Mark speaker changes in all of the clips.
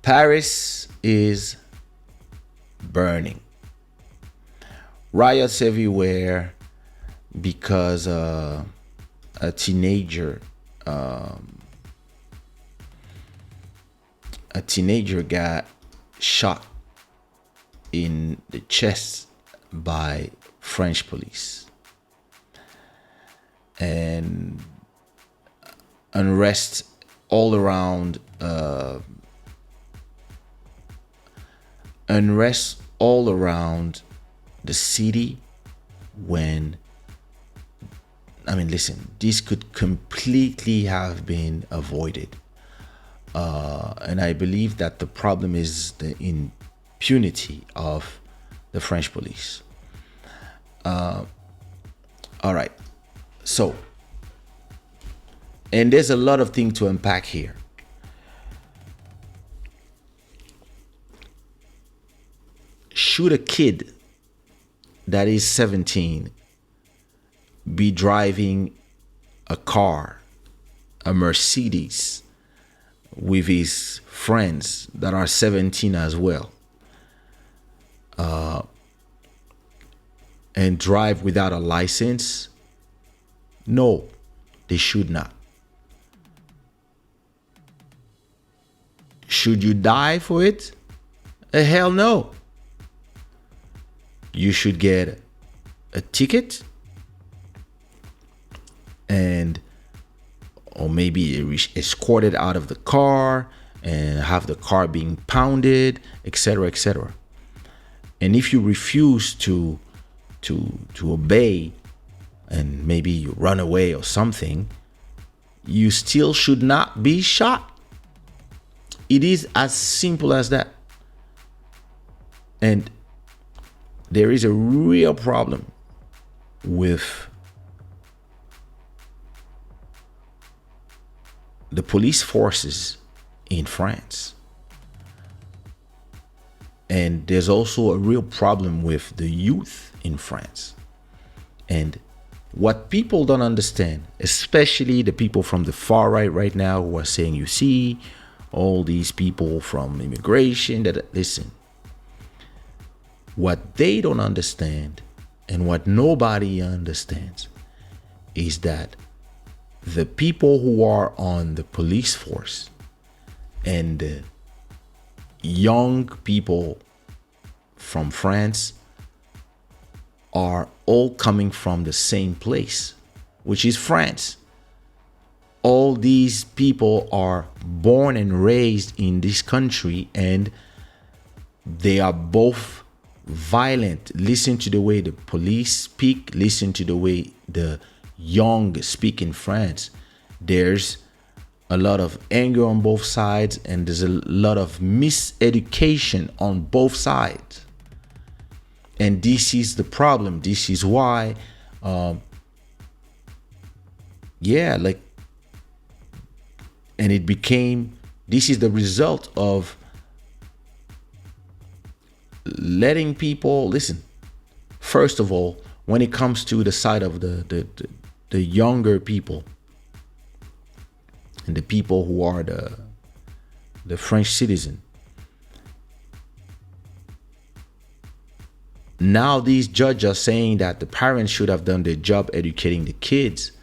Speaker 1: Paris is burning. Riots everywhere because a teenager got shot in the chest by French police. And unrest all around the city when listen, this could completely have been avoided. And I believe that the problem is the impunity of the French police. All right. So, and there's a lot of things to unpack here. Should a kid that is 17 be driving a car, a Mercedes, with his friends that are 17 as well, and drive without a license? No, they should not. Should you die for it? Hell no. You should get a ticket or maybe escorted out of the car and have the car being pounded, etc., etc. And if you refuse to obey, and maybe you run away or something, you still should not be shot. It is as simple as that. And there is a real problem with the police forces in France. And there's also a real problem with the youth in France. And what people don't understand, especially the people from the far right now who are saying, you see, all these people from immigration, listen, what they don't understand and what nobody understands is that the people who are on the police force and the young people from France are all coming from the same place, which is France. All these people are born and raised in this country, and they are both violent. Listen to the way the police speak. Listen to the way the young speak in France. There's a lot of anger on both sides, and there's a lot of miseducation on both sides. And this is the problem. This is why, and it became, this is the result of letting people listen. First of all, when it comes to the side of the younger people and the people who are the French citizen, now these judges are saying that the parents should have done their job educating the kids.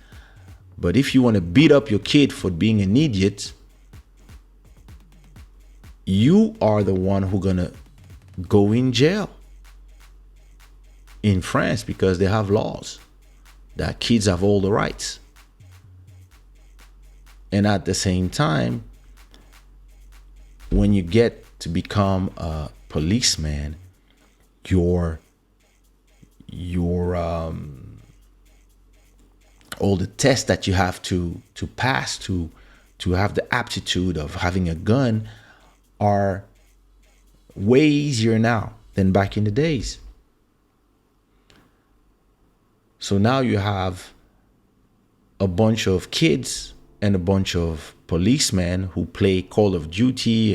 Speaker 1: But if you want to beat up your kid for being an idiot, you are the one who's gonna go in jail in France, because they have laws that kids have all the rights. And at the same time, when you get to become a policeman, your all the tests that you have to pass to have the aptitude of having a gun are way easier now than back in the days. So now you have a bunch of kids and a bunch of policemen who play Call of Duty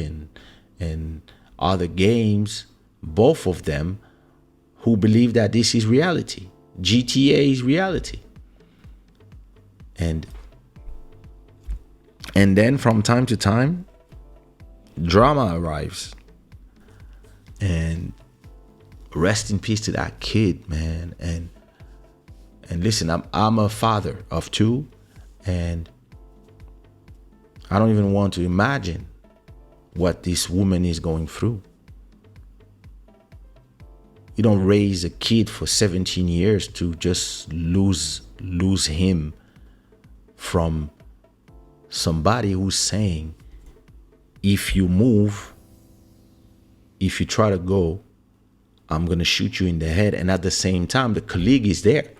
Speaker 1: and other games, both of them, who believe that this is reality. GTA is reality. And then from time to time, drama arrives. And rest in peace to that kid, man. And listen, I'm a father of two, and I don't even want to imagine what this woman is going through. You don't raise a kid for 17 years to just lose him from somebody who's saying, if you move, if you try to go, I'm going to shoot you in the head. And at the same time, the colleague is there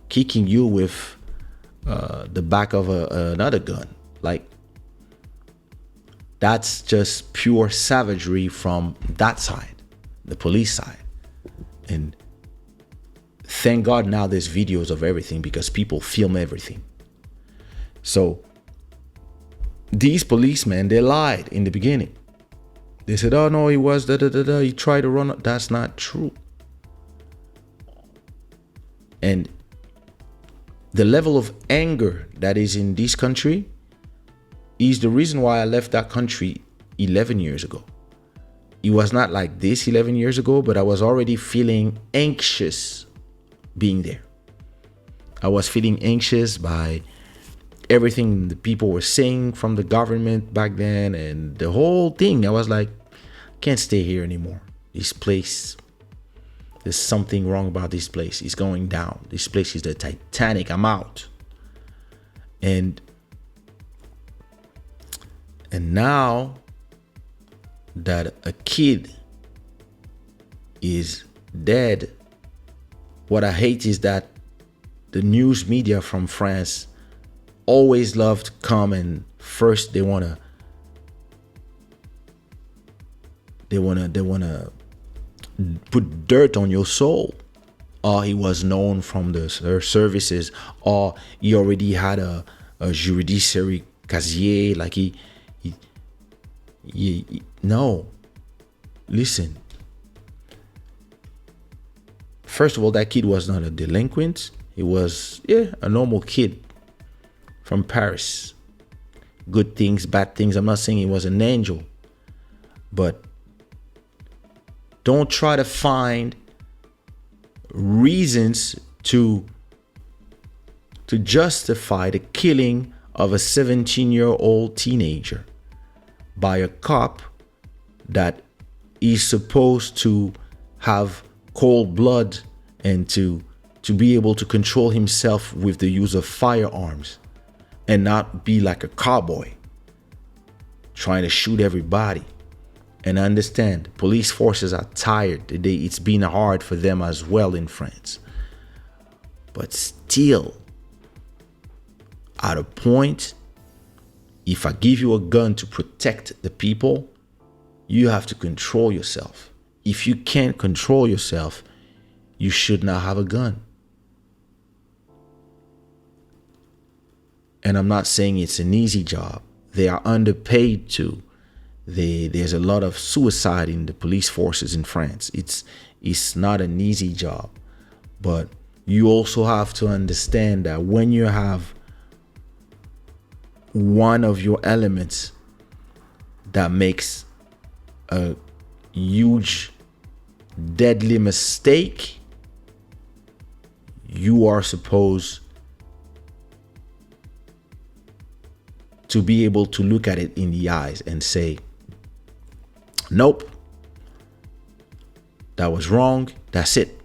Speaker 1: kicking you with the back of another gun. Like, that's just pure savagery from that side, the police side. And thank God now there's videos of everything, because people film everything. So these policemen, they lied in the beginning. They said, oh no, he was da-da-da-da, he tried to run. That's not true. And the level of anger that is in this country is the reason why I left that country 11 years ago. It was not like this 11 years ago, but I was already feeling anxious being there. I was feeling anxious by everything the people were saying from the government back then, and the whole thing. I was like, can't stay here anymore. This place, there's something wrong about this place. It's going down. This place is the Titanic. I'm out. And now that a kid is dead, what I hate is that the news media from France always love to come and first they wanna put dirt on your soul. Or he was known from the services, or he already had a judiciary casier, like he no. Listen. First of all, that kid was not a delinquent. He was a normal kid from Paris. Good things, bad things. I'm not saying he was an angel, but don't try to find reasons to justify the killing of a 17-year-old teenager by a cop that is supposed to have cold blood and to be able to control himself with the use of firearms and not be like a cowboy trying to shoot everybody. And I understand police forces are tired. It's been hard for them as well in France. But still, at a point, if I give you a gun to protect the people, you have to control yourself. If you can't control yourself, you should not have a gun. And I'm not saying it's an easy job. They are underpaid too. There's a lot of suicide in the police forces in France. It's not an easy job. But you also have to understand that when you have one of your elements that makes a huge, deadly mistake, you are supposed to be able to look at it in the eyes and say, nope, that was wrong, that's it.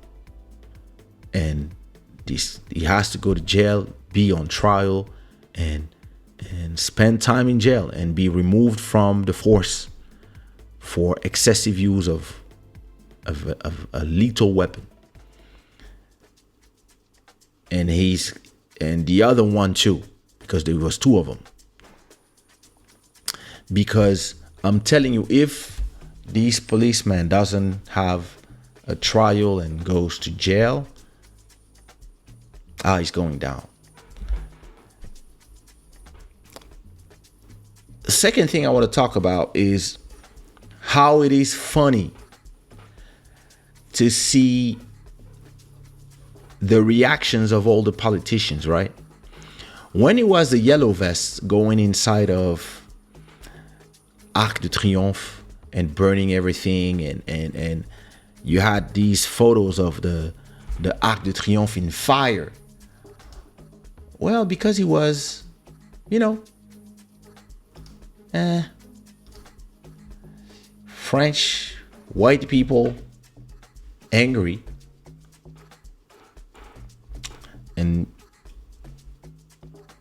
Speaker 1: And he has to go to jail, be on trial, and spend time in jail and be removed from the force for excessive use of a lethal weapon. And the other one too, because there was two of them. Because I'm telling you, if this policeman doesn't have a trial and goes to jail, he's going down. The second thing I want to talk about is how it is funny to see the reactions of all the politicians, right? When it was the yellow vests going inside of Arc de Triomphe and burning everything, and you had these photos of the Arc de Triomphe in fire. Well, because he was, you know, French white people angry and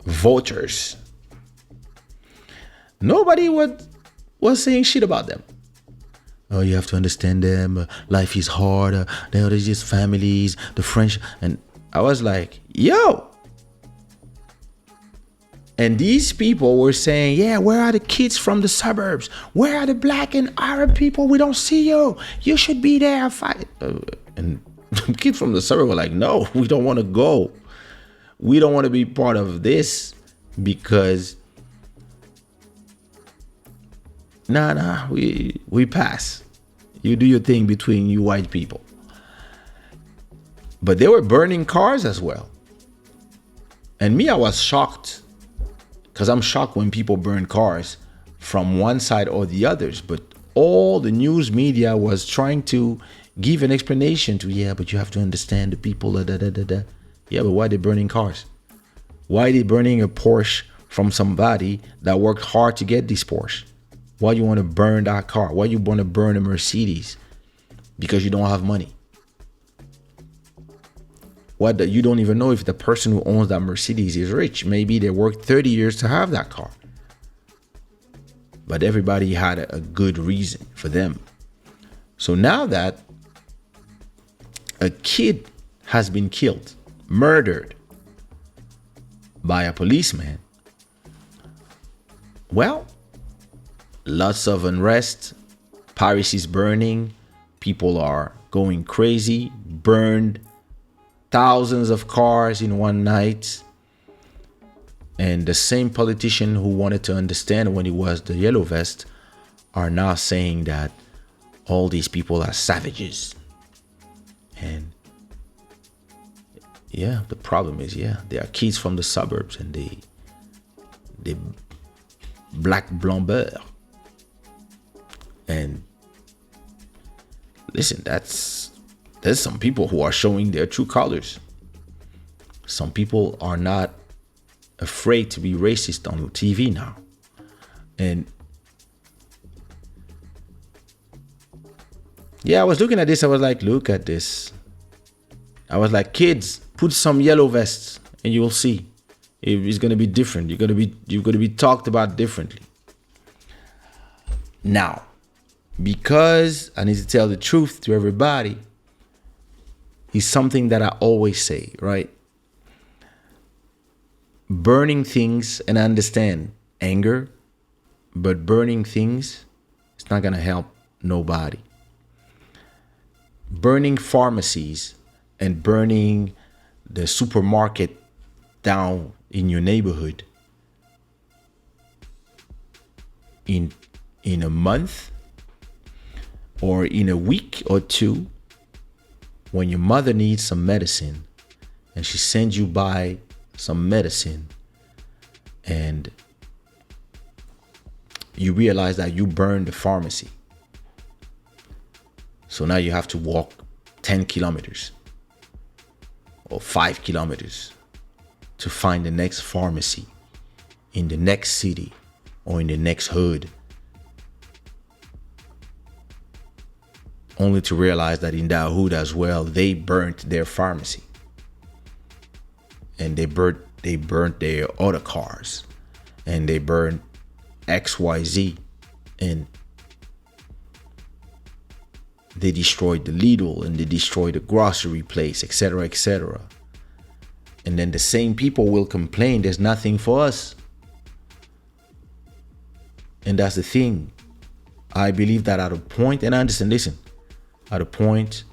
Speaker 1: vultures. Nobody was saying shit about them. Oh, you have to understand them. Life is hard. They're just families. The French. And I was like, yo. And these people were saying, yeah, where are the kids from the suburbs? Where are the black and Arab people? We don't see you. You should be there. Fight. And the kids from the suburbs were like, no, we don't want to go. We don't want to be part of this because nah, we pass. You do your thing between you white people. But they were burning cars as well. And me, I was shocked, because I'm shocked when people burn cars from one side or the others. But all the news media was trying to give an explanation to, yeah, but you have to understand the people, Yeah, but why are they burning cars? Why are they burning a Porsche from somebody that worked hard to get this Porsche? Why you want to burn that car? Why you want to burn a Mercedes? Because you don't have money. You don't even know if the person who owns that Mercedes is rich. Maybe they worked 30 years to have that car. But everybody had a good reason for them. So now that a kid has been killed, murdered by a policeman, well, lots of unrest. Paris is burning. People are going crazy. Burned thousands of cars in one night. And the same politician who wanted to understand when he was the yellow vest are now saying that all these people are savages. And yeah, the problem is, they are kids from the suburbs and they black blancs. And listen, there's some people who are showing their true colors. Some people are not afraid to be racist on TV now. And yeah, I was looking at this. I was like, look at this. I was like, kids, put some yellow vests and you will see. It's going to be different. You're going to be talked about differently. Now, because I need to tell the truth to everybody, is something that I always say, right? Burning things, and I understand anger, but burning things, it's not going to help nobody. Burning pharmacies and burning the supermarket down in your neighborhood in a month or in a week or two, when your mother needs some medicine and she sends you buy some medicine and you realize that you burned the pharmacy. So now you have to walk 10 kilometers or 5 kilometers to find the next pharmacy in the next city or in the next hood, only to realize that in that hood as well, they burnt their pharmacy. And they burnt their other cars. And they burnt XYZ. And they destroyed the Lidl and they destroyed the grocery place, etc., etc. And then the same people will complain, there's nothing for us. And that's the thing. I believe that at a point, and I understand, listen, at a point,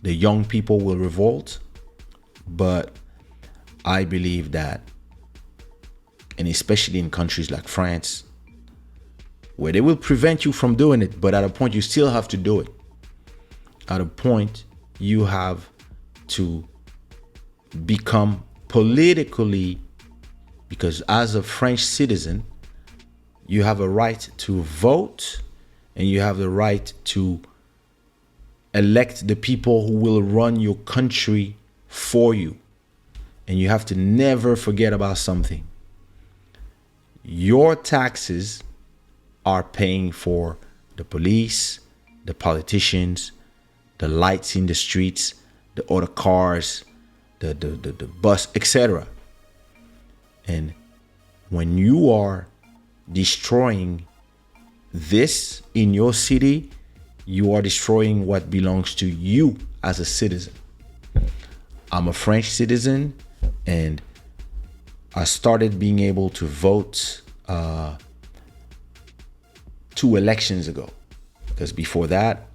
Speaker 1: the young people will revolt. But I believe that, and especially in countries like France, where they will prevent you from doing it, but at a point, you still have to do it. At a point, you have to become politically, because as a French citizen, You have a right to vote, and you have the right to elect the people who will run your country for you. And you have to never forget about something. Your taxes are paying for the police, the politicians, the lights in the streets, the other cars, the bus, etc. And when you are destroying this in your city, you are destroying what belongs to you as a citizen. I'm a French citizen, and I started being able to vote 2 elections ago. Because before that,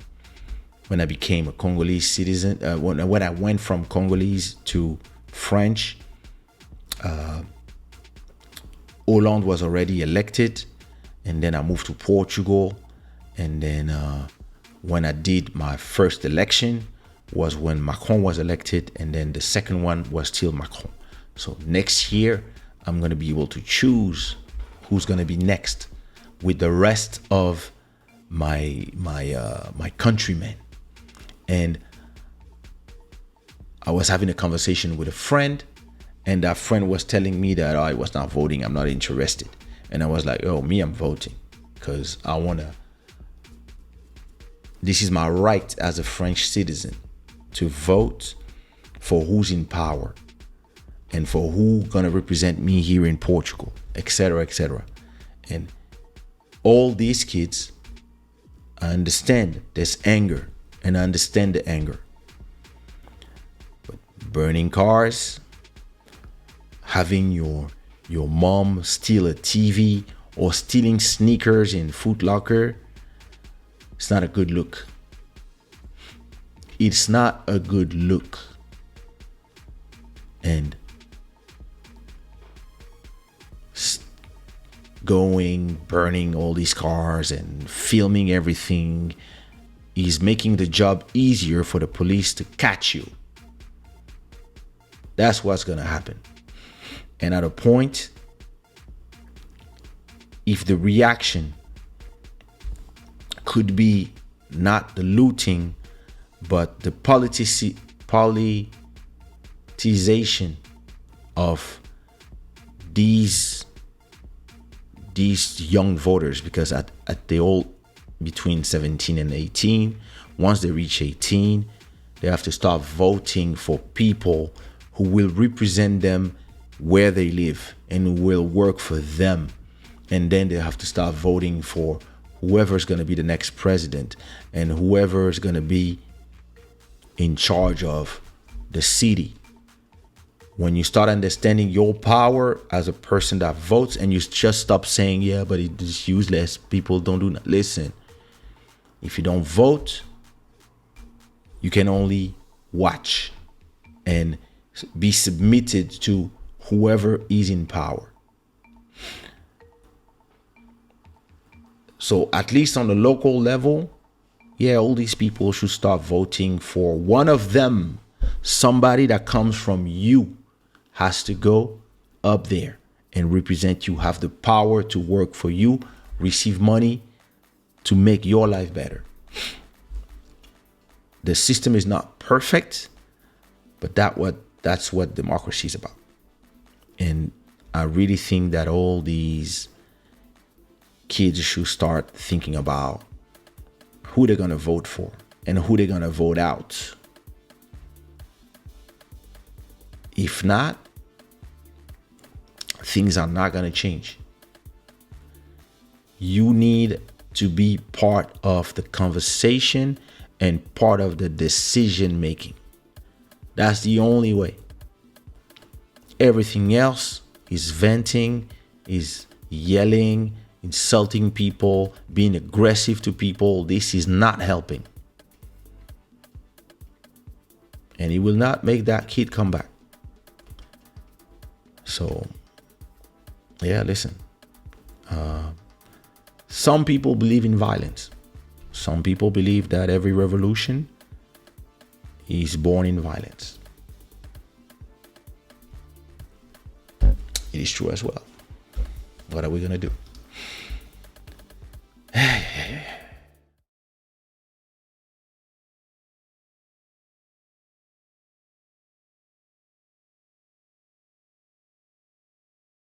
Speaker 1: when I became a Congolese citizen, when I went from Congolese to French, Hollande was already elected, and then I moved to Portugal, and then when I did my first election was when Macron was elected, and then the second one was still Macron. So next year, I'm going to be able to choose who's going to be next with the rest of my countrymen. And I was having a conversation with a friend, and that friend was telling me that I was not voting, I'm not interested. And I was like, oh, me, I'm voting because I want to. This is my right as a French citizen to vote for who's in power and for who gonna represent me here in Portugal, etc., etc. And all these kids, I understand there's anger, and I understand the anger. But burning cars, having your mom steal a TV, or stealing sneakers in Foot Locker, it's not a good look. It's not a good look. And burning all these cars and filming everything is making the job easier for the police to catch you. That's what's gonna happen. And at a point, if the reaction could be not the looting, but the politicization of these young voters, because at they all between 17 and 18, once they reach 18, they have to start voting for people who will represent them where they live and who will work for them. And then they have to start voting for whoever is going to be the next president and whoever is going to be in charge of the city. When you start understanding your power as a person that votes, and you just stop saying, yeah, but it's useless, people don't do that. Listen, if you don't vote, you can only watch and be submitted to whoever is in power. So at least on the local level, yeah, all these people should start voting for one of them. Somebody that comes from you has to go up there and represent you, have the power to work for you, receive money to make your life better. The system is not perfect, but that's what democracy is about. And I really think that all these kids should start thinking about who they're going to vote for and who they're going to vote out. If not, things are not going to change. You need to be part of the conversation and part of the decision making. That's the only way. Everything else is venting, is yelling, insulting people, being aggressive to people. This is not helping. And it will not make that kid come back. So, yeah, listen. Some people believe in violence. Some people believe that every revolution is born in violence. It is true as well. What are we going to do?